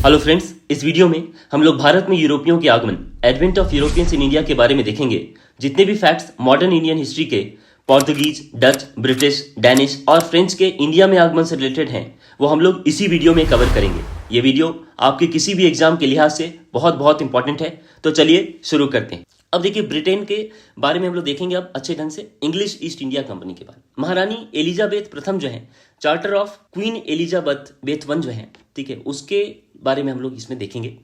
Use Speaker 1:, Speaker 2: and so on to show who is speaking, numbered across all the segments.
Speaker 1: Hello friends, इस video में हम लोग भारत में यूरोपियों के आगमन, advent of Europeans in India के बारे में देखेंगे। जितने भी फैक्ट्स मॉडर्न इंडियन हिस्ट्री के पोर्तुगीज, डच, ब्रिटिश, डैनिश और फ्रेंच के इंडिया में आगमन से रिलेटेड हैं, वो हम लोग इसी वीडियो में कवर करेंगे। ये वीडियो आपके किसी भी एग्जाम के लिहाज से बहुत बहुत इंपॉर्टेंट है। तो चलिए शुरू करते हैं। अब देखिए, ब्रिटेन के बारे में हम लोग देखेंगे अब अच्छे ढंग से। इंग्लिश ईस्ट इंडिया कंपनी के बारे में महारानी एलिजाबेथ प्रथम जो है, charter of queen Elizabeth one जो है, ठीक है, उसके बारे में हम लोग इसमें देखेंगे।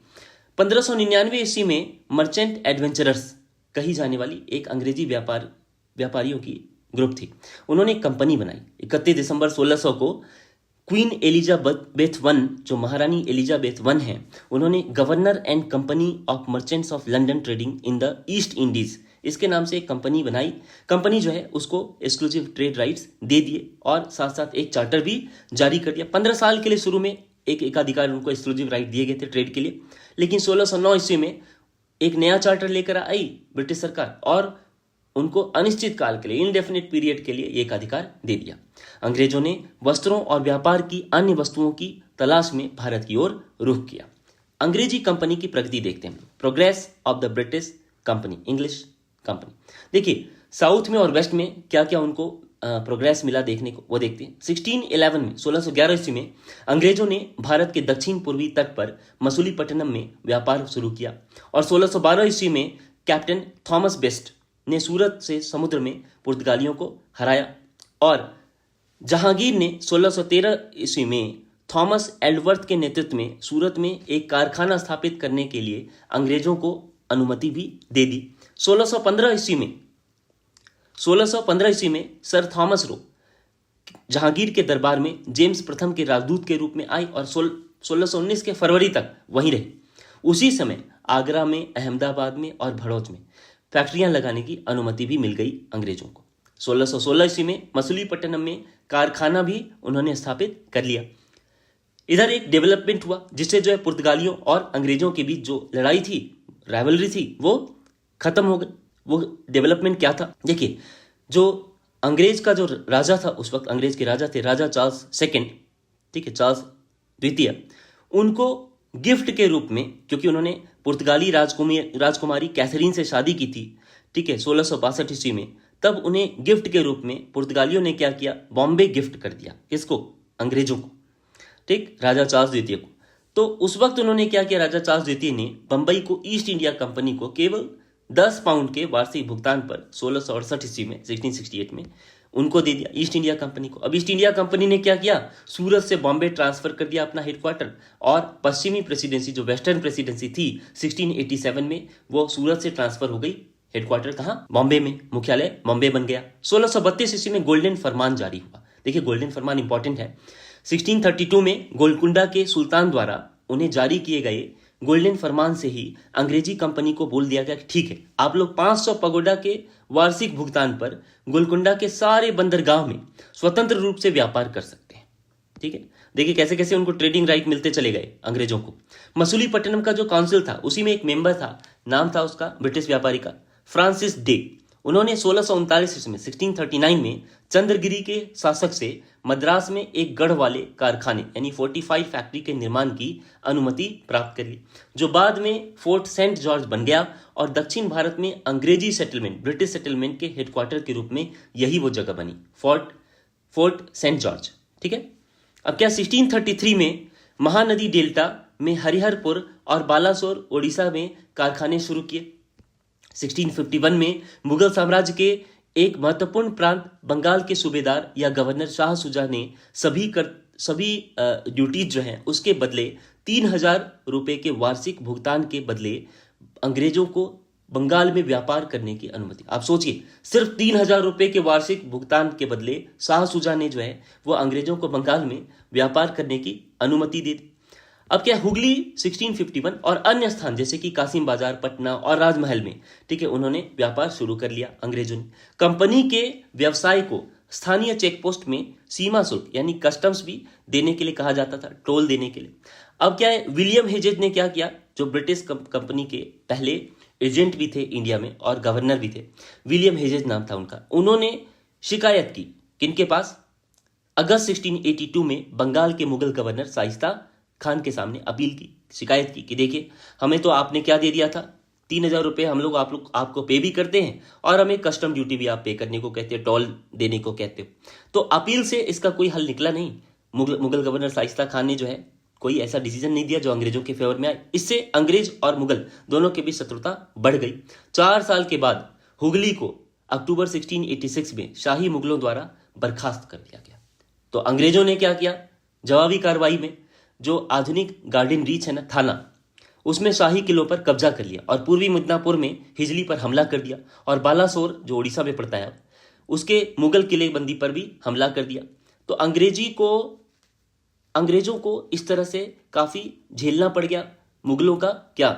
Speaker 1: 1599 ईस्वी में मर्चेंट एडवेंचरर्स कही जाने वाली एक अंग्रेजी व्यापारियों की ग्रुप थी। उन्होंने एक कंपनी बनाई। 31 दिसंबर 1600 को क्वीन एलिजाबेथ वन, जो महारानी एलिजाबेथ वन है, उन्होंने governor and company of merchants of London trading in the East Indies, इसके नाम से एक कंपनी बनाई। कंपनी जो है उसको एक्सक्लूसिव ट्रेड राइट्स दे दिए और साथ साथ एक चार्टर भी जारी कर दिया। 15 साल के लिए शुरू में एक एकाधिकार उनको एक्सक्लूसिव राइट दिए गए थे ट्रेड के लिए। लेकिन 1609 ईस्वी में एक नया चार्टर लेकर आई ब्रिटिश सरकार और उनको अनिश्चित काल के लिए, इनडेफिनिट पीरियड के लिए एक अधिकार दे दिया। अंग्रेजों ने वस्त्रों और व्यापार की अन्य वस्तुओं की तलाश में भारत की ओर रुख किया। अंग्रेजी कंपनी की प्रगति देखते हैं। Progress of the British company, English company. देखिए, साउथ में और वेस्ट में क्या क्या उनको प्रोग्रेस मिला देखने को, वो देखते हैं। 1611 में, 1611 ईस्वी में अंग्रेजों ने भारत के दक्षिण पूर्वी तट पर मसूलीपट्टनम में व्यापार शुरू किया और 1612 ईस्वी में कैप्टन थॉमस बेस्ट ने सूरत से समुद्र में पुर्तगालियों को हराया और जहांगीर ने 1613 ईस्वी में थॉमस एल्डवर्थ के नेतृत्व में सूरत में एक कारखाना स्थापित करने के लिए अंग्रेजों को अनुमति भी दे दी। 1615 ईस्वी में सर थॉमस रो जहांगीर के दरबार में जेम्स प्रथम के राजदूत के रूप में आए और 1619 के फरवरी तक वहीं रहे। उसी समय आगरा में, अहमदाबाद में और भड़ोच में फैक्ट्रियां लगाने की अनुमति भी मिल गई अंग्रेजों को। 1616 ईस्वी में मसूलीपट्टनम में कारखाना भी उन्होंने स्थापित कर लिया। इधर एक डेवलपमेंट हुआ जिससे जो है पुर्तगालियों और अंग्रेजों के बीच जो लड़ाई थी, राइवलरी थी, वो खत्म हो गई। वो डेवलपमेंट क्या था? देखिए, जो अंग्रेज का जो राजा था उस वक्त, अंग्रेज के राजा थे राजा चार्ल्स सेकंड, ठीक है, चार्ल्स द्वितीय, उनको गिफ्ट के रूप में, क्योंकि उन्होंने पुर्तगाली राजकुमारी कैथरीन से शादी की थी, ठीक है, 1662 ईस्वी में, तब उन्हें गिफ्ट के रूप में पुर्तगालियों ने क्या किया, बॉम्बे गिफ्ट कर दिया। किसको? अंग्रेजों को, ठीक, राजा चार्ल्स द्वितीय को। तो उस वक्त उन्होंने क्या किया, राजा चार्ल्स द्वितीय ने बंबई को ईस्ट इंडिया कंपनी को केवल 10 पाउंड के वार्षिक भुगतान पर 1668 ईस्वी में, 1668 में उनको दे दिया ईस्ट इंडिया कंपनी को। अब ईस्ट इंडिया कंपनी ने क्या किया, सूरत से बॉम्बे ट्रांसफर कर दिया अपना हेडक्वार्टर और पश्चिमी प्रेसिडेंसी, जो वेस्टर्न प्रेसिडेंसी थी 1687 में, वो सूरत से ट्रांसफर हो गई। हेडक्वार्टर कहाँ? बॉम्बे में, मुख्यालय बॉम्बे बन गया। 1632 ईस्वी में गोल्डन फरमान जारी हुआ। देखिए, गोल्डन फरमान इंपॉर्टेंट है। 1632 में गोलकुंडा के सुल्तान द्वारा उन्हें जारी किए गए गोल्डन फरमान से ही अंग्रेजी कंपनी को बोल दिया गया कि ठीक है, आप लोग 500 पगोडा के वार्षिक भुगतान पर गोलकुंडा के सारे बंदरगाह में स्वतंत्र रूप से व्यापार कर सकते हैं। ठीक है, देखिए कैसे कैसे उनको ट्रेडिंग राइट मिलते चले गए अंग्रेजों को। मसूलीपट्टनम का जो काउंसिल था, उसी में एक मेंबर था, नाम था उसका ब्रिटिश व्यापारी का फ्रांसिस डे। उन्होंने 1639 ईस्वी में, 1639 में चंद्रगिरी के शासक से मद्रास में एक गढ़ वाले कारखाने यानी 45 फैक्ट्री के निर्माण की अनुमति प्राप्त कर ली, जो बाद में फोर्ट सेंट जॉर्ज बन गया और दक्षिण भारत में अंग्रेजी सेटलमेंट, ब्रिटिश सेटलमेंट के हेडक्वार्टर के रूप में यही वो जगह बनी, फोर्ट सेंट जॉर्ज। ठीक है, अब क्या 1633 में महानदी डेल्टा में हरिहरपुर और बालासोर ओडिशा में कारखाने शुरू किए। 1651 में मुगल साम्राज्य के एक महत्वपूर्ण प्रांत बंगाल के सूबेदार या गवर्नर शाह सुजा ने सभी ड्यूटीज जो हैं उसके बदले 3000 रुपए के वार्षिक भुगतान के बदले अंग्रेजों को बंगाल में व्यापार करने की अनुमति। आप सोचिए, सिर्फ 3000 रुपए के वार्षिक भुगतान के बदले शाह सुजा ने जो है वो अंग्रेजों को बंगाल में व्यापार करने की अनुमति दे दी। अब क्या, हुगली 1651 और अन्य स्थान जैसे कि कासिम बाजार, पटना और राजमहल में, ठीक है, उन्होंने व्यापार शुरू कर लिया अंग्रेजों ने। कंपनी के व्यवसाय को स्थानीय चेक पोस्ट में सीमा शुल्क यानी कस्टम्स भी देने के लिए कहा जाता था, टोल देने के लिए। अब क्या है, विलियम हेजेज ने क्या किया, जो ब्रिटिश कंपनी के पहले एजेंट भी थे इंडिया में और गवर्नर भी थे, विलियम हेजेज नाम था उनका। उन्होंने शिकायत की किनके पास? अगस्त 1682 में बंगाल के मुगल गवर्नर शाइस्ता खान के सामने अपील की, शिकायत की कि देखिए हमें तो आपने क्या दे दिया था, 3,000 रुपये हम लोग आपको पे भी करते हैं और हमें कस्टम ड्यूटी भी आप पे करने को कहते हो, टोल देने को कहते हो। तो अपील से इसका कोई हल निकला नहीं। मुगल गवर्नर शाइस्ता खान ने जो है कोई ऐसा डिसीजन नहीं दिया जो अंग्रेजों के फेवर में आए। इससे अंग्रेज और मुगल दोनों के बीच शत्रुता बढ़ गई। 4 साल के बाद हुगली को अक्टूबर 1686 में शाही मुगलों द्वारा बर्खास्त कर दिया गया। तो अंग्रेजों ने क्या किया, जवाबी कार्रवाई में जो आधुनिक गार्डन रीच है ना थाना, उसमें शाही किलों पर कब्जा कर लिया और पूर्वी मिदनापुर में हिजली पर हमला कर दिया और बालासोर जो उड़ीसा में पड़ता है उसके मुगल किलेबंदी पर भी हमला कर दिया। तो अंग्रेजों को इस तरह से काफी झेलना पड़ गया मुगलों का क्या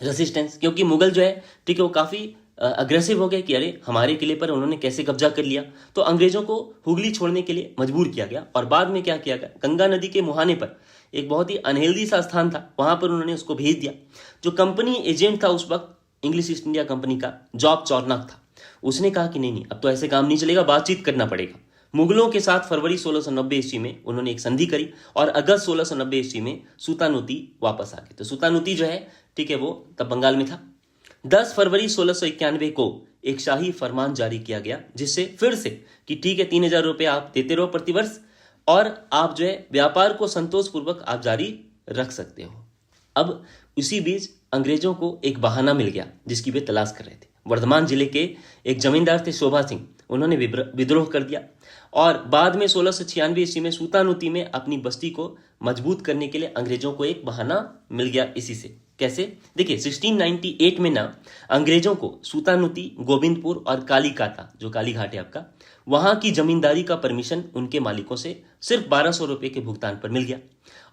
Speaker 1: रेसिस्टेंस, क्योंकि मुगल जो है ठीक है वो काफी अग्रेसिव हो गए कि अरे हमारे किले पर उन्होंने कैसे कब्जा कर लिया। तो अंग्रेजों को हुगली छोड़ने के लिए मजबूर किया गया और बाद में क्या किया गया, गंगा नदी के मुहाने पर एक बहुत ही अनहेल्दी सा स्थान था, वहां पर उन्होंने उसको भेज दिया। जो कंपनी एजेंट था उस वक्त इंग्लिश ईस्ट इंडिया कंपनी का, जॉब चॉर्नक था, उसने कहा कि नहीं अब तो ऐसे काम नहीं चलेगा, बातचीत करना पड़ेगा। मुगलों के साथ फरवरी 1690 ईस्वी में उन्होंने एक संधि करी और अगस्त 1690 ईस्वी में सुतानुती वापस आ गए। तो सुतानुती जो है ठीक है वो तब बंगाल में था। 10 फरवरी 1691 को एक शाही फरमान जारी किया गया जिससे फिर से कि ठीक है 3,000 रुपये आप देते रहो प्रतिवर्ष और आप जो है व्यापार को संतोषपूर्वक आप जारी रख सकते हो। अब उसी बीच अंग्रेजों को एक बहाना मिल गया जिसकी वे तलाश कर रहे थे। वर्धमान जिले के एक जमींदार थे शोभा सिंह, उन्होंने विद्रोह कर दिया और बाद में 1696 ईस्वी में सूतानुती में अपनी बस्ती को मजबूत करने के लिए अंग्रेजों को एक बहाना मिल गया। इसी से कैसे देखिए 1698 में ना अंग्रेजों को सूतानुती, गोविंदपुर और कालीकाता जो कालीघाट है आपका, वहां की जमींदारी का परमिशन उनके मालिकों से सिर्फ 1200 रुपये के भुगतान पर मिल गया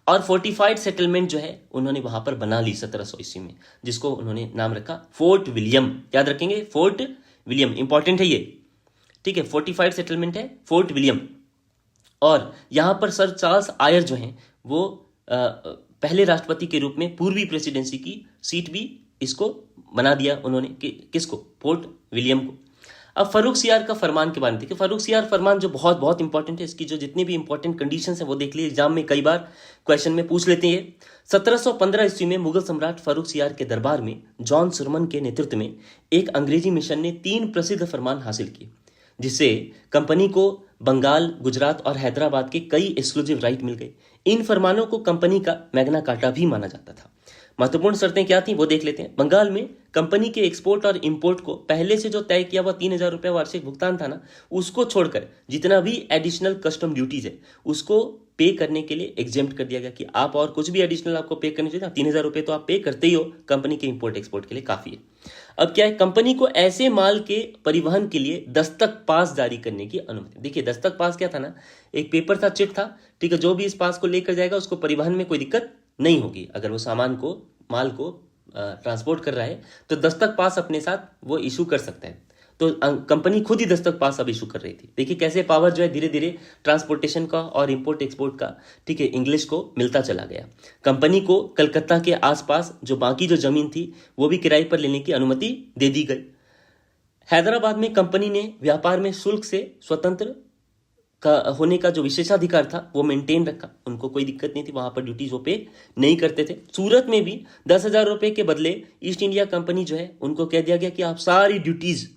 Speaker 1: और फोर्टिफाइड सेटलमेंट जो है उन्होंने वहां पर बना ली 1700 ईस्वी में, जिसको उन्होंने नाम रखा फोर्ट विलियम। याद रखेंगे फोर्ट विलियम, इंपॉर्टेंट है ये, ठीक है, फोर्टिफाइड सेटलमेंट है फोर्ट विलियम। और यहां पर सर चार्ल्स आयर जो हैं वो पहले राष्ट्रपति के रूप में पूर्वी प्रेसिडेंसी की सीट भी इसको बना दिया उन्होंने किसको, फोर्ट विलियम को। अब फर्रुख सियार का फरमान के बारे में देखिए, फर्रुख सियार फरमान जो बहुत बहुत इंपॉर्टेंट है, इसकी जो जितनी भी इंपॉर्टेंट कंडीशंस है वो देख लीजिए, एग्जाम में कई बार क्वेश्चन में पूछ लेते हैं। 1715 ईस्वी में मुगल सम्राट फर्रुख सियार के दरबार में जॉन सुरमन के नेतृत्व में एक अंग्रेजी मिशन ने 3 प्रसिद्ध फरमान हासिल किए जिससे कंपनी को बंगाल, गुजरात और हैदराबाद के कई एक्सक्लूसिव राइट मिल गए। इन फरमानों को कंपनी का मैग्ना कार्टा भी माना जाता था। महत्वपूर्ण शर्तें क्या थी वो देख लेते हैं। बंगाल में कंपनी के एक्सपोर्ट और इंपोर्ट को पहले से जो तय किया हुआ 3,000 रुपये वार्षिक भुगतान था ना, उसको छोड़कर जितना भी एडिशनल कस्टम ड्यूटीज है उसको पे करने के लिए एग्जेम्प्ट कर दिया गया कि आप और कुछ भी एडिशनल आपको पे करने चाहिए, 3,000 रुपये तो आप पे करते ही हो, कंपनी के इंपोर्ट एक्सपोर्ट के लिए काफी है। अब क्या है, कंपनी को ऐसे माल के परिवहन के लिए दस्तक पास जारी करने की अनुमति। देखिए दस्तक पास क्या था ना, एक पेपर था, चिट था, ठीक है, जो भी इस पास को लेकर जाएगा उसको परिवहन में कोई दिक्कत नहीं होगी। अगर वो सामान को, माल को ट्रांसपोर्ट कर रहा है तो दस्तक पास अपने साथ वो इशू कर सकता है। तो कंपनी खुद ही दस्तक पास अब इशू कर रही थी। देखिए कैसे पावर जो है धीरे धीरे ट्रांसपोर्टेशन का और इंपोर्ट एक्सपोर्ट का, ठीक है, इंग्लिश को मिलता चला गया। कंपनी को कलकत्ता के आसपास जो बाकी जो जमीन थी वो भी किराए पर लेने की अनुमति दे दी गई। हैदराबाद में कंपनी ने व्यापार में शुल्क से स्वतंत्र का होने का जो विशेषाधिकार था वो मेंटेन रखा, उनको कोई दिक्कत नहीं थी, वहां पर ड्यूटीज वो पे नहीं करते थे। सूरत में भी 10,000 रुपए के बदले ईस्ट इंडिया कंपनी जो है उनको कह दिया गया कि आप सारी ड्यूटीज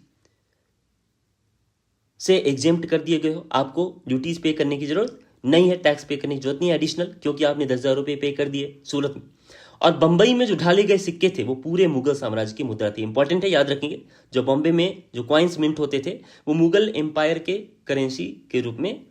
Speaker 1: से एग्जेम्प्ट कर दिए गए हो, आपको ड्यूटीज पे करने की जरूरत नहीं है, टैक्स पे करने की जरूरत नहीं है एडिशनल, क्योंकि आपने 10,000 रुपये पे कर दिए सूरत में। और बंबई में जो ढाले गए सिक्के थे वो पूरे मुगल साम्राज्य की मुद्रा थी। इंपॉर्टेंट है, याद रखेंगे, जो बॉम्बे में जो कॉइन्स मिंट होते थे वो मुगल एम्पायर के करेंसी के रूप में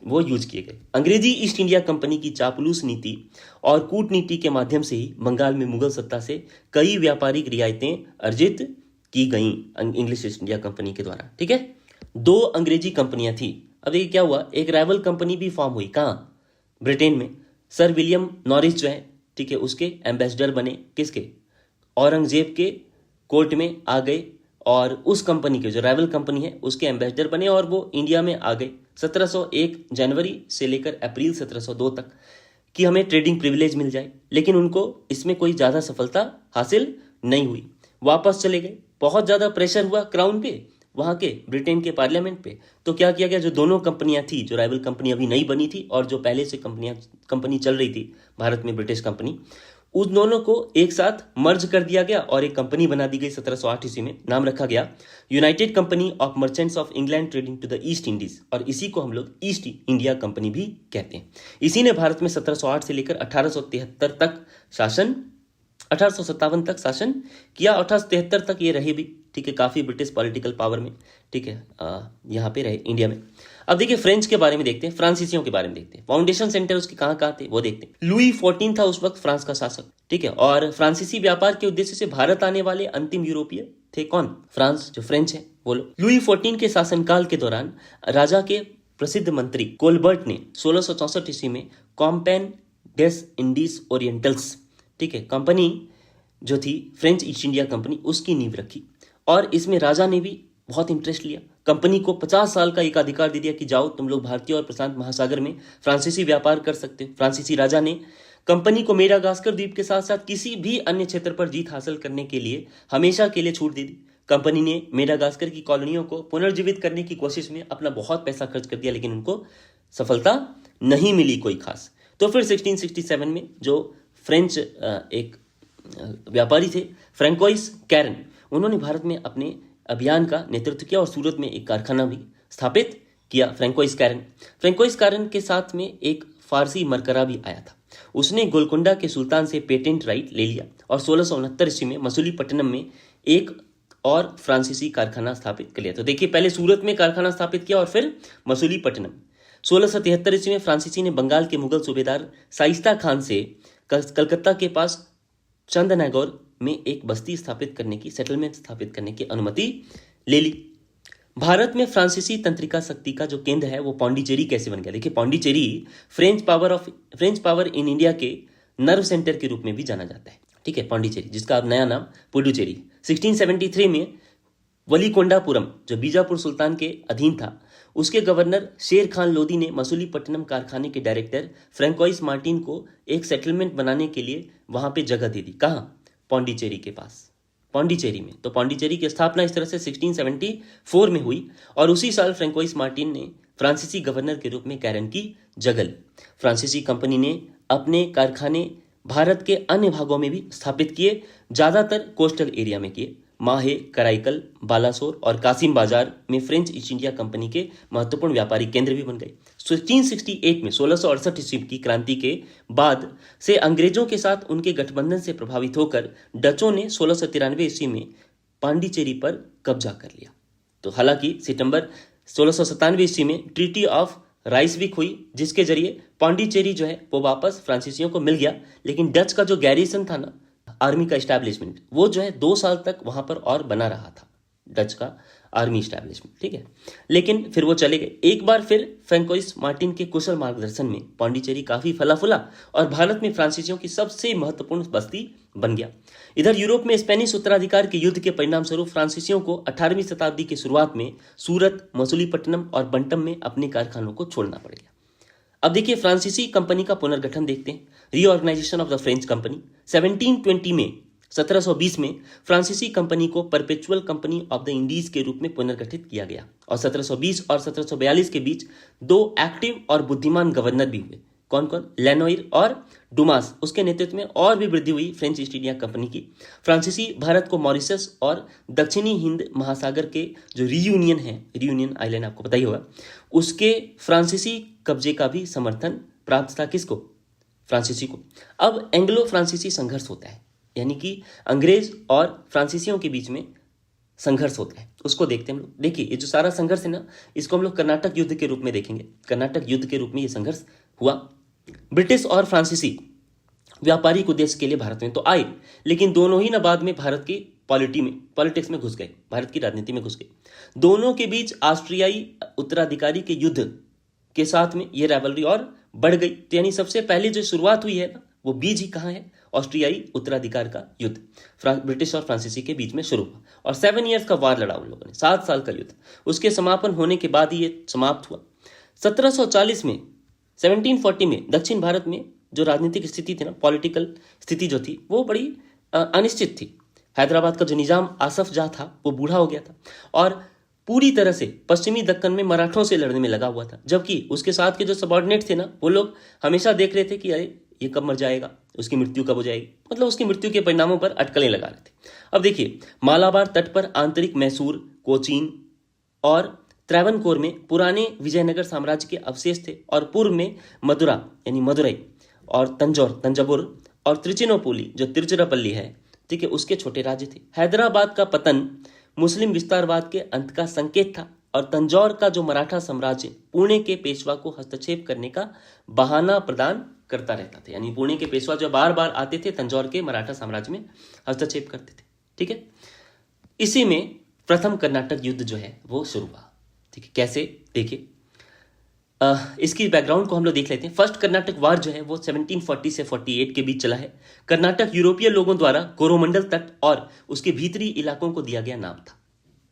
Speaker 1: वो यूज किए गए। अंग्रेजी ईस्ट इंडिया कंपनी की चापलूस नीति और कूटनीति के माध्यम से ही बंगाल में मुगल सत्ता से कई व्यापारिक रियायतें अर्जित की गई इंग्लिश ईस्ट इंडिया कंपनी के द्वारा। ठीक है, 2 अंग्रेजी कंपनियां थी। अब देखिए क्या हुआ, एक राइवल कंपनी भी फॉर्म हुई, कहाँ, ब्रिटेन में। सर विलियम नॉरिस जो है, ठीक है, उसके एम्बेसडर बने, किसके, औरंगजेब के कोर्ट में आ गए और उस कंपनी के जो राइवल कंपनी है उसके एम्बेसडर बने और वो इंडिया में आ गए 1701 जनवरी से लेकर अप्रैल 1702 तक कि हमें ट्रेडिंग प्रिविलेज मिल जाए। लेकिन उनको इसमें कोई ज़्यादा सफलता हासिल नहीं हुई, वापस चले गए। बहुत ज़्यादा प्रेशर हुआ क्राउन पे, वहाँ के ब्रिटेन के पार्लियामेंट पे। तो क्या किया गया, जो दोनों कंपनियां थी, जो राइवल कंपनी अभी नई बनी थी और जो पहले से कंपनी चल रही थी भारत में, ब्रिटिश कंपनी, उन दोनों को एक साथ मर्ज कर दिया गया और एक कंपनी बना दी गई 1708 ईस्वी में। नाम रखा गया united company of merchants of England trading to the East Indies, और इसी को हम लोग ईस्ट इंडिया कंपनी भी कहते हैं। इसी ने भारत में 1708 से लेकर 1873 तक शासन 1857 तक शासन किया। 1873 तक ये रहे भी, ठीक है, काफ़ी ब्रिटिश पॉलिटिकल पावर में, ठीक है, यहाँ पे रहे इंडिया में। अब देखिए फ्रेंच के बारे में देखते हैं, फ्रांसीसियों के बारे में देखते हैं। फाउंडेशन सेंटर उसके कहाँ कहाँ थे वो देखते हैं। लुई 14 था उस वक्त फ्रांस का शासक, ठीक है, और फ्रांसीसी व्यापार के उद्देश्य से भारत आने वाले अंतिम यूरोपीय थे कौन? फ्रांस, जो फ्रेंच है वो लोग। लुई 14 के शासनकाल के दौरान राजा के प्रसिद्ध मंत्री कोलबर्ट ने 1664 ईस्वी में कॉम्पेन डेस इंडीज ओरिएंटल्स, ठीक है, कंपनी जो थी फ्रेंच ईस्ट इंडिया कंपनी, उसकी नींव रखी। और इसमें राजा ने भी बहुत इंटरेस्ट लिया। कंपनी को 50 साल का एक अधिकार दे दिया कि जाओ तुम लोग भारतीय और प्रशांत महासागर में फ्रांसीसी व्यापार कर सकते हो। फ्रांसीसी राजा ने कंपनी को मेडागास्कर द्वीप के साथ साथ किसी भी अन्य क्षेत्र पर जीत हासिल करने के लिए हमेशा के लिए छूट दे दी। कंपनी ने मेडागास्कर की कॉलोनियों को पुनर्जीवित करने की कोशिश में अपना बहुत पैसा खर्च कर दिया, लेकिन उनको सफलता नहीं मिली कोई खास। तो फिर 1667 में जो फ्रेंच एक व्यापारी थे फ्रैंकोइस कैरन, उन्होंने भारत में अपने अभियान का नेतृत्व किया और सूरत में एक कारखाना भी स्थापित किया। फ्रैंकोइस कैरन के साथ में एक फारसी मरकरा भी आया था। उसने गोलकुंडा के सुल्तान से पेटेंट राइट ले लिया और 1669 ईस्वी में मसूलीपट्टनम में एक और फ्रांसीसी कारखाना स्थापित कर लिया। तो देखिए पहले सूरत में कारखाना स्थापित किया और फिर मसूलीपट्टनम। 1673 ईस्वी में फ्रांसीसी ने बंगाल के मुगल सूबेदार शाइस्ता खान से कलकत्ता के पास चंदनगौर में एक बस्ती स्थापित करने की, सेटलमेंट स्थापित करने की अनुमति ले ली। भारत में फ्रांसीसी तंत्रिका शक्ति का जो केंद्र है वो पौंडीचेरी कैसे बन गया? देखिए Pondicherry French power in India के नर्व सेंटर के रूप में भी जाना जाता है, ठीक है, पौंडीचेरी, जिसका अब नया नाम पुडुचेरी। 1673 में वलीकोंडापुरम, जो बीजापुर सुल्तान के अधीन था, उसके गवर्नर शेर खान लोदी ने मसूलीपट्टनम कारखाने के डायरेक्टर फ्रैंकोइस मार्टिन को एक सेटलमेंट बनाने के लिए वहां पे जगह दे दी। कहाँ? पौंडीचेरी के पास, पौंडीचेरी में। तो पौंडीचेरी की स्थापना इस तरह से 1674 में हुई और उसी साल फ्रैंकोइस मार्टिन ने फ्रांसीसी गवर्नर के रूप में कैरन की जगह ली। फ्रांसीसी कंपनी ने अपने कारखाने भारत के अन्य भागों में भी स्थापित किए, ज्यादातर कोस्टल एरिया में किए। माहे, कराईकल, बालासोर और कासिम बाजार में फ्रेंच ईस्ट इंडिया कंपनी के महत्वपूर्ण व्यापारिक केंद्र भी बन गए। 1668 में 1668 ईस्वी की क्रांति के बाद से अंग्रेजों के साथ उनके गठबंधन से प्रभावित होकर डचों ने 1693 ईस्वी में पांडिचेरी पर कब्जा कर लिया। तो हालांकि सितंबर 1697 ईस्वी में ट्रीटी ऑफ राइसविक हुई, जिसके जरिए पांडिचेरी जो है वो वापस फ्रांसीसियों को मिल गया। लेकिन डच का जो गैरिसन था ना, आर्मी का इस्टेब्लिशमेंट, वो जो है 2 साल तक वहां पर और बना रहा था, डच का आर्मी इस्टेब्लिशमेंट, ठीक है, लेकिन फिर वो चले गए। एक बार फिर फ्रैंकोइस मार्टिन के कुशल मार्गदर्शन में पांडिचेरी काफी फला फूला और भारत में फ्रांसीसियों की सबसे महत्वपूर्ण बस्ती बन गया। इधर यूरोप में स्पेनिश उत्तराधिकार के युद्ध के परिणाम स्वरूप फ्रांसीसियों को 18वीं शताब्दी की शुरुआत में सूरत, मसूलीपट्टनम और बंटम में अपने कारखानों को छोड़ना पड़ गया। अब देखिए फ्रांसीसी कंपनी का पुनर्गठन देखते हैं, reorganisation of the French company. 1720 में फ्रांसीसी कंपनी को perpetual company of the Indies के रूप में पुनर्गठित किया गया और 1720 और 1742 के बीच 2 एक्टिव और बुद्धिमान गवर्नर भी हुए। कौन कौन? लेनोइर और डुमास। उसके नेतृत्व में और भी वृद्धि हुई फ्रेंच ईस्ट इंडिया कंपनी की। फ्रांसीसी भारत को मॉरिशस और दक्षिणी हिंद महासागर के जो रियूनियन आइलैंड आपको पता ही होगा, उसके फ्रांसीसी कब्जे का भी समर्थन प्राप्त था। किसको? फ्रांसीसी को। अब एंग्लो फ्रांसीसी संघर्ष होता है, यानी कि अंग्रेज और फ्रांसीसियों के बीच में संघर्ष होता है, उसको देखते हैं हम लोग। देखिए ये जो सारा संघर्ष है ना, इसको हम लोग कर्नाटक युद्ध के रूप में देखेंगे। कर्नाटक युद्ध के रूप में ये संघर्ष हुआ। ब्रिटिश और फ्रांसीसी व्यापारिक उद्देश्य के लिए भारत में तो आए, लेकिन दोनों ही ना बाद में भारत की पॉलिटिक्स में घुस गए, भारत की राजनीति में घुस गए। दोनों के बीच ऑस्ट्रियाई उत्तराधिकारी के युद्ध के साथ में ये राइवलरी और बढ़ गई। तो यानी सबसे पहले जो शुरुआत हुई है ना, वो बीज ही कहाँ है? ऑस्ट्रियाई उत्तराधिकार का युद्ध ब्रिटिश और फ्रांसीसी के बीच में शुरू हुआ और 7 ईयर्स का वार लड़ा उन लोगों ने, 7 साल का युद्ध। उसके समापन होने के बाद ही ये समाप्त हुआ। 1740 में दक्षिण भारत में जो राजनीतिक स्थिति थी ना, पॉलिटिकल स्थिति जो थी, वो बड़ी अनिश्चित थी। हैदराबाद का जो निजाम आसफ जाह था वो बूढ़ा हो गया था और पूरी तरह से पश्चिमी दक्कन में मराठों से लड़ने में लगा हुआ था, जबकि उसके साथ के जो सबॉर्डिनेट थे ना, वो लोग हमेशा देख रहे थे कि अरे ये कब मर जाएगा, उसकी मृत्यु कब हो जाएगी, मतलब उसकी मृत्यु के परिणामों पर अटकलें लगा रहे थे। अब देखिए, मालाबार तट पर आंतरिक मैसूर, कोचीन और त्रावणकोर में पुराने विजयनगर साम्राज्य के अवशेष थे, और पूर्व में मदुरा यानी मदुरई और तंजावुर और त्रिचिनोपोली जो तिरुचिरापल्ली है, ठीक है, उसके छोटे राज्य थे। हैदराबाद का पतन मुस्लिम विस्तारवाद के अंत का संकेत था, और तंजौर का जो मराठा साम्राज्य पुणे के पेशवा को हस्तक्षेप करने का बहाना प्रदान करता रहता था, यानी पुणे के पेशवा जो बार बार आते थे तंजौर के मराठा साम्राज्य में हस्तक्षेप करते थे। ठीक है, इसी में प्रथम कर्नाटक युद्ध जो है वो शुरू हुआ। ठीक है, कैसे, देखिए इसकी बैकग्राउंड को हम लोग देख लेते हैं। फर्स्ट कर्नाटक वार जो है वो 1740 से 48 के बीच चला है। कर्नाटक यूरोपीय लोगों द्वारा कोरोमंडल तट और उसके भीतरी इलाकों को दिया गया नाम था।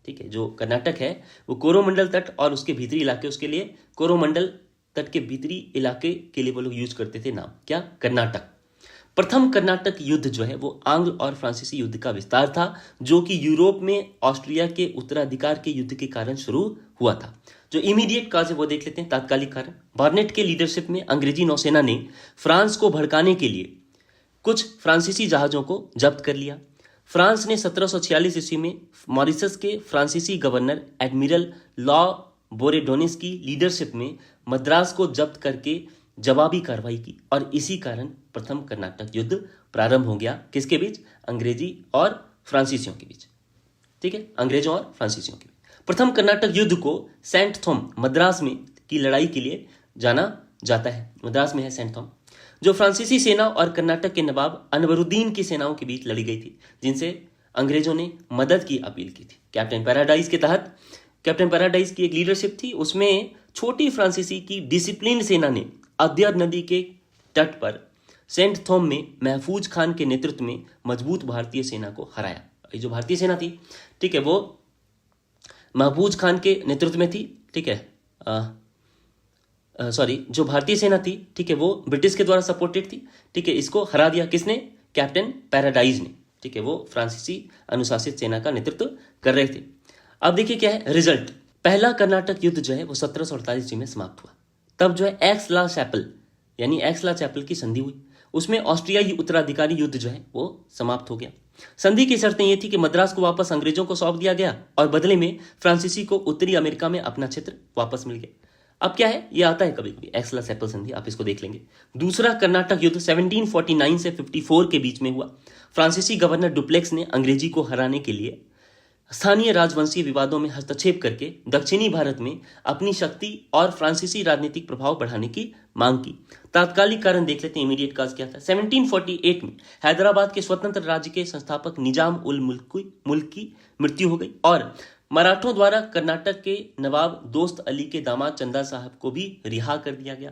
Speaker 1: ठीक है, जो कर्नाटक है वो कोरोमंडल तट और उसके भीतरी इलाके, उसके लिए कोरोमंडल तट के भीतरी इलाके के लिए वो लोग यूज करते थे नाम, क्या, कर्नाटक। प्रथम कर्नाटक युद्ध जो है वो आंग्ल और फ्रांसीसी युद्ध का विस्तार था, जो कि यूरोप में ऑस्ट्रिया के उत्तराधिकार के युद्ध के कारण शुरू हुआ था। जो इमीडिएट काज है वो देख लेते हैं, तात्कालिक कारण। बार्नेट के लीडरशिप में अंग्रेजी नौसेना ने फ्रांस को भड़काने के लिए कुछ फ्रांसीसी जहाजों को जब्त कर लिया। फ्रांस ने 1746 ईस्वी में मॉरिशस के फ्रांसीसी गवर्नर एडमिरल लॉ बोरेडोनिस की लीडरशिप में मद्रास को जब्त करके जवाबी कार्रवाई की, और इसी कारण प्रथम कर्नाटक युद्ध प्रारंभ हो गया। किसके बीच? अंग्रेजी और फ्रांसीसियों के बीच। ठीक है, अंग्रेजों और फ्रांसीसियों के बीच। प्रथम कर्नाटक युद्ध को सेंट थॉम मद्रास में की लड़ाई के लिए जाना जाता है। मद्रास में है सेंट थॉम, जो फ्रांसीसी सेना और कर्नाटक के नवाब अनवरुद्दीन की सेनाओं के बीच लड़ी गई थी, जिनसे अंग्रेजों ने मदद की अपील की थी। कैप्टन पैराडाइज के तहत, कैप्टन पैराडाइज की एक लीडरशिप थी, उसमें छोटी फ्रांसीसी की डिसिप्लिन सेना ने अद्यर नदी के तट पर सेंट थॉम में महफूज खान के नेतृत्व में मजबूत भारतीय सेना को हराया। ये जो भारतीय सेना थी, ठीक है, वो महफूज खान के नेतृत्व में थी। ठीक है, जो भारतीय सेना थी, ठीक है, वो ब्रिटिश के द्वारा सपोर्टेड थी। ठीक है, इसको हरा दिया किसने? कैप्टन पैराडाइज ने। ठीक है, वो फ्रांसीसी अनुशासित सेना का नेतृत्व कर रहे थे। अब देखिए क्या है रिजल्ट। पहला कर्नाटक युद्ध जो है वो 1748 में समाप्त हुआ। तब जो है एक्स-ला चैपल यानी एक्स-ला चैपल की संधि हुई, उसमें ऑस्ट्रियाई उत्तराधिकारी युद्ध जो है वो समाप्त हो गया। संधि की शर्तें ये थी कि मद्रास को वापस अंग्रेजों को सौंप दिया गया, और बदले में फ्रांसीसी को उत्तरी अमेरिका में अपना क्षेत्र वापस मिल गया। अब क्या है, ये आता है कभी कभी एक्स-ला चैपल संधि, आप इसको देख लेंगे। दूसरा कर्नाटक युद्ध 1749 से 54 के बीच में हुआ। फ्रांसीसी गवर्नर डुप्लेक्स ने अंग्रेजी को हराने के लिए स्थानीय राजवंशीय विवादों में हस्तक्षेप करके दक्षिणी भारत में अपनी शक्ति और फ्रांसीसी राजनीतिक प्रभाव बढ़ाने की मांग की। तात्कालिक कारण देख लेते हैं, इमीडिएट काज क्या था। 1748 में हैदराबाद के स्वतंत्र राज्य के संस्थापक निजाम उल मुल्क की मृत्यु हो गई, और मराठों द्वारा कर्नाटक के नवाब दोस्त अली के दामाद चंदा साहब को भी रिहा कर दिया गया।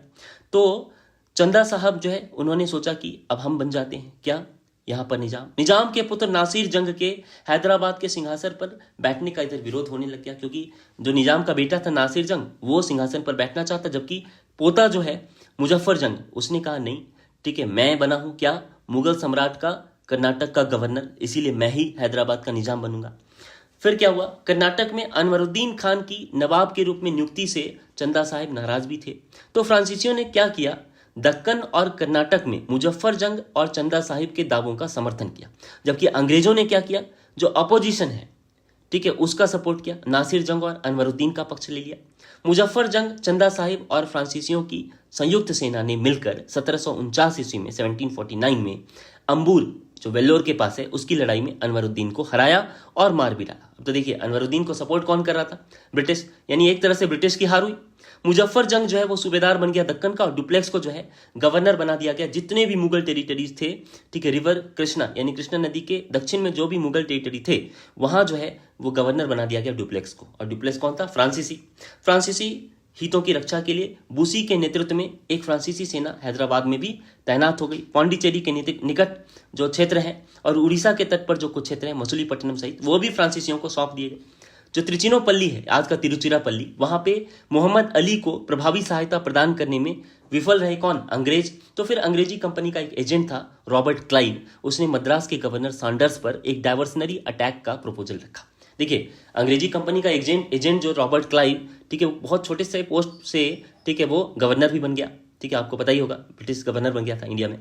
Speaker 1: तो चंदा साहब जो है उन्होंने सोचा कि अब हम बन जाते हैं क्या यहाँ पर निजाम के पुत्र नासिर जंग के हैदराबाद के सिंहासन पर बैठने का इधर विरोध होने लग गया, क्योंकि जो निजाम का बेटा था नासिर जंग वो सिंहासन पर बैठना चाहता, जबकि पोता जो है मुजफ्फर जंग उसने कहा नहीं, ठीक है, मैं बना हूं क्या मुगल सम्राट का कर्नाटक का गवर्नर, इसीलिए मैं ही हैदराबाद का निजाम बनूंगा। फिर क्या हुआ, कर्नाटक में अनवरुद्दीन खान की नवाब के रूप में नियुक्ति से चंदा साहब नाराज भी थे। तो फ्रांसीसियों ने क्या किया, दक्कन और कर्नाटक में मुजफ्फर जंग और चंदा साहिब के दावों का समर्थन किया, जबकि अंग्रेजों ने क्या किया, जो अपोजिशन है, ठीक है, उसका सपोर्ट किया, नासिर जंग और अनवरुद्दीन का पक्ष ले लिया। मुजफ्फर जंग, चंदा साहिब और फ्रांसीसियों की संयुक्त सेना ने मिलकर 1749 ईस्वी में 1749 में अंबूर जो वेल्लोर के पास है उसकी लड़ाई में अनवरुद्दीन को हराया और मार भी डाला। अब तो देखिए अनवरुद्दीन को सपोर्ट कौन कर रहा था, ब्रिटिश, यानी एक तरह से ब्रिटिश की हार हुई। मुजफ्फर जंग जो है वो सूबेदार बन गया दक्कन का, और डुप्लेक्स को जो है गवर्नर बना दिया गया। जितने भी मुगल टेरिटरीज थे, ठीक है, रिवर कृष्णा यानी कृष्णा नदी के दक्षिण में जो भी मुगल टेरिटरी थे वहां जो है वो गवर्नर बना दिया गया डुप्लेक्स को। और डुप्लेक्स कौन था, फ्रांसीसी हितों की रक्षा के लिए बुसी के नेतृत्व में एक फ्रांसीसी सेना हैदराबाद में भी तैनात हो गई। पांडिचेरी के निकट जो क्षेत्र है और उड़ीसा के तट पर जो कुछ क्षेत्र है मसूलीपट्टनम सहित, वो भी फ्रांसीसियों को सौंप दिए गए। जो त्रिचिनोपल्ली है, आज का तिरुचिरापल्ली, वहां पे मोहम्मद अली को प्रभावी सहायता प्रदान करने में विफल रहे कौन, अंग्रेज। तो फिर अंग्रेजी कंपनी का एक एजेंट था रॉबर्ट क्लाइव, उसने मद्रास के गवर्नर सैंडर्स पर एक डाइवर्सनरी अटैक का प्रपोजल रखा। देखिए, अंग्रेजी कंपनी का एजेंट जो रॉबर्ट क्लाइव, ठीक है, वो बहुत छोटे से पोस्ट से, ठीक है, वो गवर्नर भी बन गया। ठीक है, आपको पता ही होगा, ब्रिटिश गवर्नर बन गया था इंडिया में।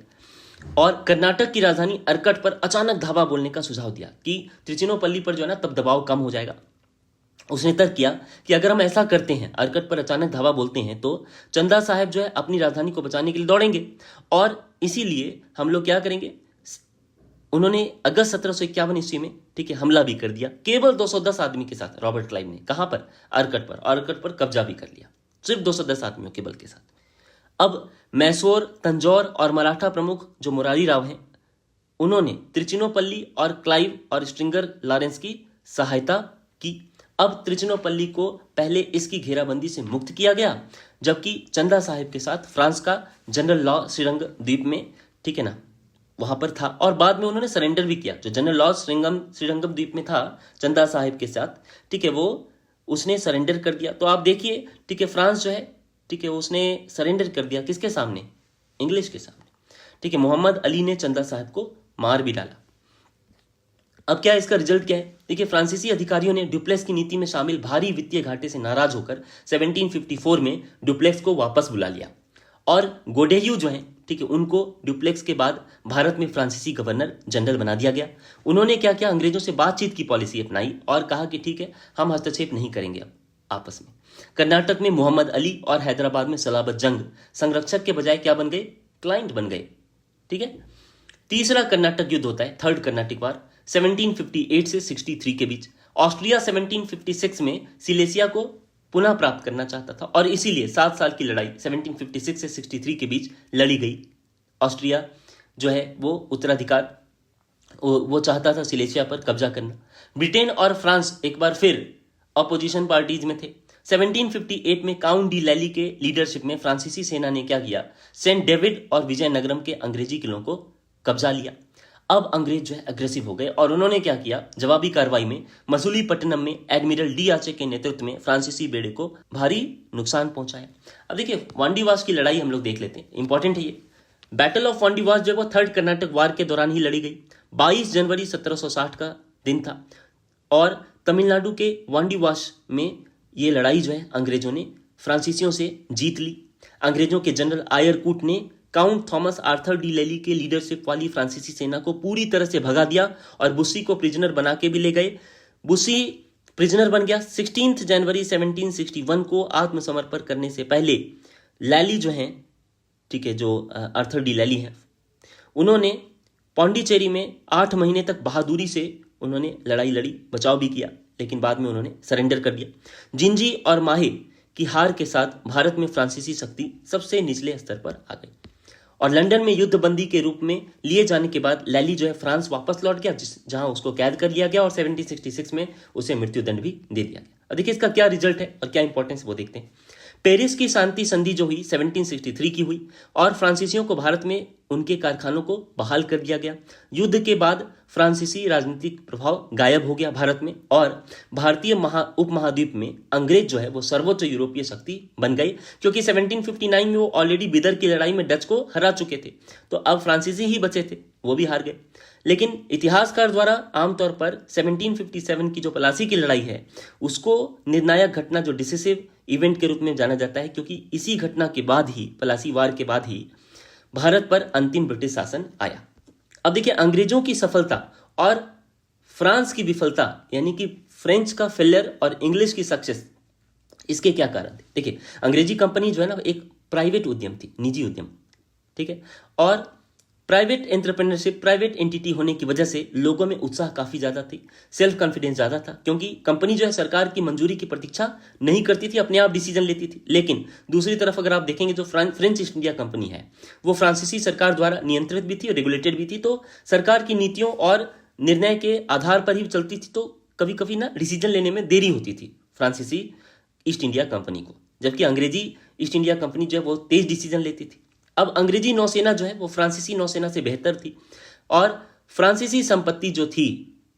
Speaker 1: और कर्नाटक की राजधानी अरकट पर अचानक धावा बोलने का सुझाव दिया कि त्रिचिनोपल्ली पर जो है ना तब दबाव कम हो जाएगा। उसने तर्क किया कि अगर हम ऐसा करते हैं, अरकट पर अचानक धावा बोलते हैं, तो चंदा साहब जो है अपनी राजधानी को बचाने के लिए दौड़ेंगे और इसीलिए हम लोग क्या करेंगे। उन्होंने अगस्त 1751 ईस्वी में, ठीक है, हमला भी कर दिया केवल 210 आदमी के साथ। रॉबर्ट क्लाइव ने कहां पर? अरकट पर, और अरकट पर कब्जा भी कर लिया सिर्फ 210 आदमियों के बल के साथ। अब मैसूर, तंजौर और मराठा प्रमुख जो मुरारी राव हैं, उन्होंने त्रिचिनोपल्ली और क्लाइव और स्ट्रिंगर लॉरेंस की सहायता की। अब त्रिचिनोपल्ली को पहले इसकी घेराबंदी से मुक्त किया गया, जबकि चंदा साहिब के साथ फ्रांस का जनरल लॉ श्रीरंग द्वीप में, ठीक है ना, वहां पर था। और बाद में उन्होंने सरेंडर भी किया। जो जनरल लॉ श्रीरंगम द्वीप में था चंदा साहिब के साथ, ठीक है, वो उसने सरेंडर कर दिया। तो आप देखिए, ठीक है, फ्रांस जो है, ठीक है, उसने सरेंडर कर दिया किसके सामने? इंग्लिश के सामने। ठीक है, मोहम्मद अली ने चंदा साहब को मार भी डाला। अब क्या इसका रिजल्ट क्या है? देखिए, फ्रांसीसी अधिकारियों ने डुप्लेक्स की नीति में शामिल भारी वित्तीय घाटे से नाराज होकर 1754 में डुप्लेक्स को वापस बुला लिया और गोडेयू जो है, ठीक है, उनको डुप्लेक्स के बाद भारत में फ्रांसीसी गवर्नर जनरल बना दिया गया। उन्होंने क्या किया? अंग्रेजों से बातचीत की पॉलिसी अपनाई और कहा कि ठीक है, हम हस्तक्षेप नहीं करेंगे अब आपस में। कर्नाटक में मोहम्मद अली और हैदराबाद में सलाबत जंग संरक्षक के बजाय क्या बन गए? क्लाइंट बन गए। ठीक है। तीसरा कर्नाटक युद्ध होता है, थर्ड कर्नाटिक वार, 1758 से 63 के बीच। ऑस्ट्रिया 1756 में सिलेसिया को पुनः प्राप्त करना चाहता था और इसीलिए 7 साल की लड़ाई 1756 से 63 के बीच लड़ी गई। ऑस्ट्रिया जो है वो उत्तराधिकार वो चाहता था सिलेसिया पर कब्जा करना। ब्रिटेन और फ्रांस एक बार फिर अपोजिशन पार्टीज में थे। 1758 में काउंट डी लैली के लीडरशिप में फ्रांसीसी सेना ने क्या किया? सेंट डेविड और विजयनगरम के अंग्रेजी किलों को कब्जा लिया। अब अंग्रेज जो है अग्रेसिव हो गए और उन्होंने क्या किया? जवाबी कार्रवाई में मसूलीपट्टनम में एडमिरल डी आचे के नेतृत्व में फ्रांसीसी बेड़े को भारी नुकसान पहुंचाया। अब देखिए, वांडीवास की लड़ाई हम लोग देख लेते हैं, इंपॉर्टेंट है ये। बैटल ऑफ वांडीवास जो है वो थर्ड कर्नाटक वार के दौरान ही लड़ी गई। 22 जनवरी 1760 का दिन था और तमिलनाडु के वांडीवास में ये लड़ाई जो है अंग्रेजों ने फ्रांसीसियों से जीत ली। अंग्रेजों के जनरल आयरकूट ने काउंट थॉमस आर्थर डी लेली के लीडरशिप वाली फ्रांसीसी सेना को पूरी तरह से भगा दिया और बुस्सी को प्रिजनर बना के भी ले गए। बुस्सी प्रिजनर बन गया। 16 जनवरी 1761 को आत्मसमर्पण करने से पहले लैली जो है, ठीक है, जो आर्थर डी लैली है, उन्होंने पौंडीचेरी में 8 महीने तक बहादुरी से उन्होंने लड़ाई लड़ी, बचाव भी किया, लेकिन बाद में उन्होंने सरेंडर कर दिया। जिंजी और माहे की हार के साथ भारत में फ्रांसीसी शक्ति सबसे निचले स्तर पर आ गई और लंदन में युद्ध बंदी के रूप में लिए जाने के बाद लैली जो है फ्रांस वापस लौट गया, जहां उसको कैद कर लिया गया और 1766 में उसे मृत्युदंड भी दे दिया गया। और देखिए इसका क्या रिजल्ट है और क्या इंपॉर्टेंस वो देखते हैं। पेरिस की शांति संधि जो हुई 1763 की हुई और फ्रांसीसियों को भारत में उनके कारखानों को बहाल कर दिया गया। युद्ध के बाद फ्रांसीसी राजनीतिक प्रभाव गायब हो गया भारत में और भारतीय उपमहाद्वीप में अंग्रेज जो है वो सर्वोच्च यूरोपीय शक्ति बन गई, क्योंकि 1759 में वो ऑलरेडी बिदर की लड़ाई में डच को हरा चुके थे, तो अब फ्रांसीसी ही बचे थे, वो भी हार गए। लेकिन इतिहासकार द्वारा आमतौर पर 1757 की जो प्लासी की लड़ाई है उसको निर्णायक घटना, जो डिसिसिव इवेंट के रूप में जाना जाता है, क्योंकि इसी घटना के बाद ही, प्लासी वार के बाद ही भारत पर अंतिम ब्रिटिश शासन आया। अब देखिए, अंग्रेजों की सफलता और फ्रांस की विफलता, यानी कि फ्रेंच का फेलियर और इंग्लिश की सक्सेस, इसके क्या कारण थे? देखिए, अंग्रेजी कंपनी जो है ना एक प्राइवेट उद्यम थी, निजी उद्यम, ठीक है, और प्राइवेट एंटरप्रेन्योरशिप, प्राइवेट एंटिटी होने की वजह से लोगों में उत्साह काफी ज्यादा थी, सेल्फ कॉन्फिडेंस ज्यादा था, क्योंकि कंपनी जो है सरकार की मंजूरी की प्रतीक्षा नहीं करती थी, अपने आप डिसीजन लेती थी। लेकिन दूसरी तरफ अगर आप देखेंगे, जो फ्रेंच ईस्ट इंडिया कंपनी है वो फ्रांसीसी सरकार द्वारा नियंत्रित भी थी और रेगुलेटेड भी थी, तो सरकार की नीतियों और निर्णय के आधार पर ही चलती थी, तो कभी कभी ना डिसीजन लेने में देरी होती थी फ्रांसीसी ईस्ट इंडिया कंपनी को, जबकि अंग्रेजी ईस्ट इंडिया कंपनी जो है वो तेज डिसीजन लेती थी। अब अंग्रेजी नौसेना जो है वो फ्रांसीसी नौसेना से बेहतर थी और फ्रांसीसी संपत्ति जो थी,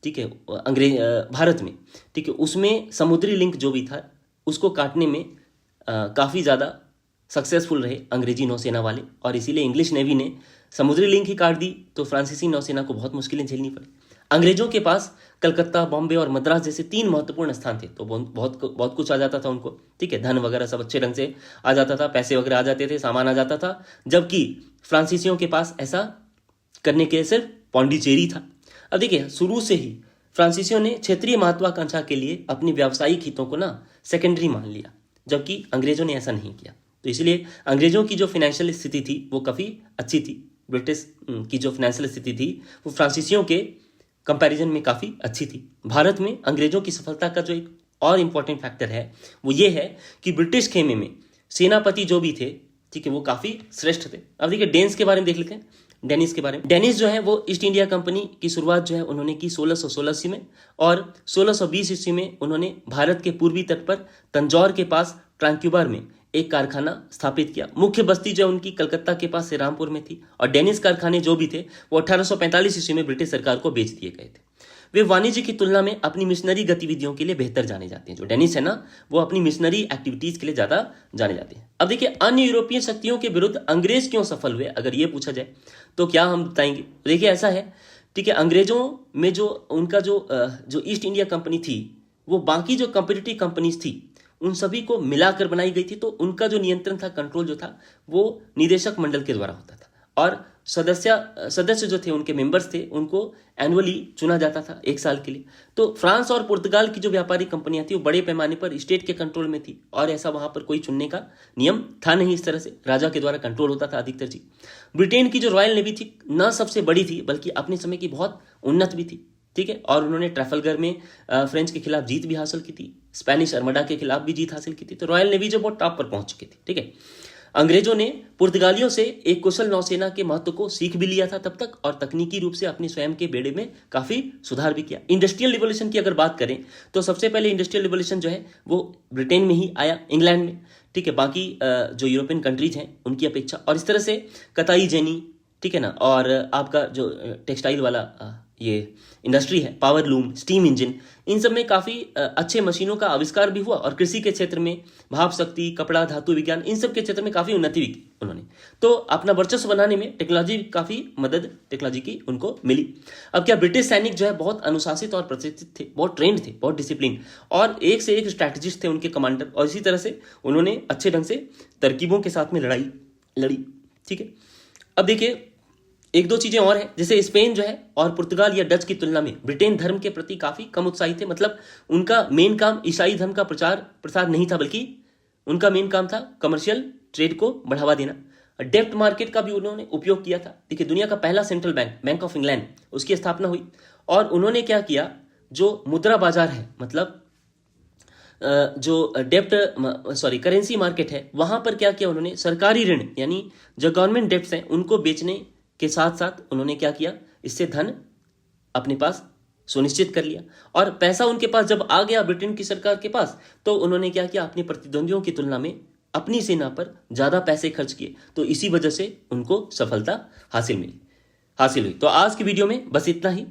Speaker 1: ठीक है, भारत में, ठीक है, उसमें समुद्री लिंक जो भी था उसको काटने में काफ़ी ज़्यादा सक्सेसफुल रहे अंग्रेजी नौसेना वाले, और इसीलिए इंग्लिश नेवी ने समुद्री लिंक ही काट दी, तो फ्रांसीसी नौसेना को बहुत मुश्किलें झेलनी पड़ी। अंग्रेजों के पास कलकत्ता, बॉम्बे और मद्रास जैसे 3 महत्वपूर्ण स्थान थे, तो बहुत कुछ आ जाता था उनको, ठीक है, धन वगैरह सब अच्छे ढंग से आ जाता था, पैसे वगैरह आ जाते थे, सामान आ जाता था, जबकि फ्रांसीसियों के पास ऐसा करने के लिए सिर्फ पौंडीचेरी था। अब देखिए, शुरू से ही फ्रांसीसियों ने क्षेत्रीय महत्वाकांक्षा के लिए अपनी व्यावसायिक हितों को ना सेकेंडरी मान लिया, जबकि अंग्रेजों ने ऐसा नहीं किया। तो इसलिए अंग्रेजों की जो फाइनेंशियल स्थिति थी वो काफ़ी अच्छी थी। ब्रिटिश की जो फाइनेंशियल स्थिति थी वो फ्रांसीसियों के कंपैरिजन में काफ़ी अच्छी थी। भारत में अंग्रेजों की सफलता का जो एक और इम्पॉर्टेंट फैक्टर है वो ये है कि ब्रिटिश खेमे में सेनापति जो भी थे, ठीक है, वो काफ़ी श्रेष्ठ थे। अब देखिए, डेन्स के बारे में देख लेते हैं। डेनिस के बारे में, डेनिस जो है वो ईस्ट इंडिया कंपनी की शुरुआत जो है उन्होंने की 1616 ईस्वी में, और 1620 ईस्वी में उन्होंने भारत के पूर्वी तट पर तंजौर के पास ट्रांक्यूबार में एक कारखाना स्थापित किया। मुख्य बस्ती जो उनकी कलकत्ता के पास श्रीरामपुर में थी, और डेनिस कारखाने जो भी थे वो 1845 ईस्वी में ब्रिटिश सरकार को बेच दिए गए थे। वे वाणिज्य की तुलना में अपनी मिशनरी गतिविधियों के लिए बेहतर जाने जाते हैं। जो डेनिस है ना, वो अपनी मिशनरी एक्टिविटीज के लिए ज्यादा जाने जाते हैं। अब देखिए, अन्य यूरोपीय शक्तियों के विरुद्ध अंग्रेज क्यों सफल हुए, अगर ये पूछा जाए तो क्या हम बताएंगे? देखिए, ऐसा है, ठीक है, अंग्रेजों में जो उनका जो ईस्ट इंडिया कंपनी थी वो बाकी जो कॉम्पिटिटिव कंपनीज थी उन सभी को मिलाकर बनाई गई थी। तो उनका जो नियंत्रण था, कंट्रोल जो था, वो निदेशक मंडल के द्वारा होता था, और सदस्य जो थे, उनके मेंबर्स थे, उनको एनुअली चुना जाता था 1 साल के लिए। तो फ्रांस और पुर्तगाल की जो व्यापारिक कंपनियां थी वो बड़े पैमाने पर स्टेट के कंट्रोल में थी, और ऐसा वहां पर कोई चुनने का नियम था नहीं। इस तरह से राजा के द्वारा कंट्रोल होता था अधिकतर जी। ब्रिटेन की जो रॉयल नेवी थी न सबसे बड़ी थी, बल्कि अपने समय की बहुत उन्नत भी थी, ठीक है, और उन्होंने ट्रैफलगर में फ्रेंच के खिलाफ जीत भी हासिल की थी, स्पेनिश अर्मडा के खिलाफ भी जीत हासिल की थी। तो रॉयल नेवी जो बहुत टॉप पर पहुंच चुकी थी, ठीक है। अंग्रेजों ने पुर्तगालियों से एक कुशल नौसेना के महत्व को सीख भी लिया था तब तक, और तकनीकी रूप से अपने स्वयं के बेड़े में काफी सुधार भी किया। इंडस्ट्रियल रिवॉल्यूशन की अगर बात करें तो सबसे पहले इंडस्ट्रियल रिवॉल्यूशन जो है वो ब्रिटेन में ही आया, इंग्लैंड में, ठीक है, बाकी जो यूरोपियन कंट्रीज हैं उनकी अपेक्षा। और इस तरह से कताई जेनी, ठीक है ना, और आपका जो टेक्सटाइल वाला ये इंडस्ट्री है, पावर लूम, स्टीम इंजन, इन सब में काफ़ी अच्छे मशीनों का आविष्कार भी हुआ। और कृषि के क्षेत्र में भाप शक्ति, कपड़ा, धातु विज्ञान, इन सब के क्षेत्र में काफ़ी उन्नति भी की उन्होंने। तो अपना वर्चस्व बनाने में टेक्नोलॉजी काफ़ी मदद टेक्नोलॉजी की उनको मिली। अब क्या, ब्रिटिश सैनिक जो है बहुत अनुशासित और प्रशिक्षित थे, बहुत ट्रेंड थे, बहुत डिसिप्लिन, और एक से एक स्ट्रैटेजिस्ट थे उनके कमांडर, और इसी तरह से उन्होंने अच्छे ढंग से तरकीबों के साथ में लड़ाई लड़ी, ठीक है। अब देखिए, 1-2 चीजें और हैं, जैसे स्पेन जो है और पुर्तगाल या डच की तुलना में ब्रिटेन धर्म के प्रति काफी कम उत्साही थे। मतलब उनका मेन काम ईसाई धर्म का प्रचार प्रसार नहीं था, बल्कि उनका मेन काम था कमर्शियल ट्रेड को बढ़ावा देना। डेब्ट मार्केट का भी उन्होंने उपयोग किया था। देखिए, दुनिया का पहला central bank, bank of England, उसकी स्थापना हुई, और उन्होंने क्या किया, जो मुद्रा बाजार है, मतलब जो करेंसी मार्केट है, वहां पर क्या किया उन्होंने, सरकारी ऋण यानी जो गवर्नमेंट डेब्ट्स हैं उनको बेचने के साथ साथ उन्होंने क्या किया, इससे धन अपने पास सुनिश्चित कर लिया। और पैसा उनके पास जब आ गया ब्रिटेन की सरकार के पास, तो उन्होंने क्या किया, अपने प्रतिद्वंदियों की तुलना में अपनी सेना पर ज्यादा पैसे खर्च किए। तो इसी वजह से उनको सफलता हासिल हुई। तो आज की वीडियो में बस इतना ही।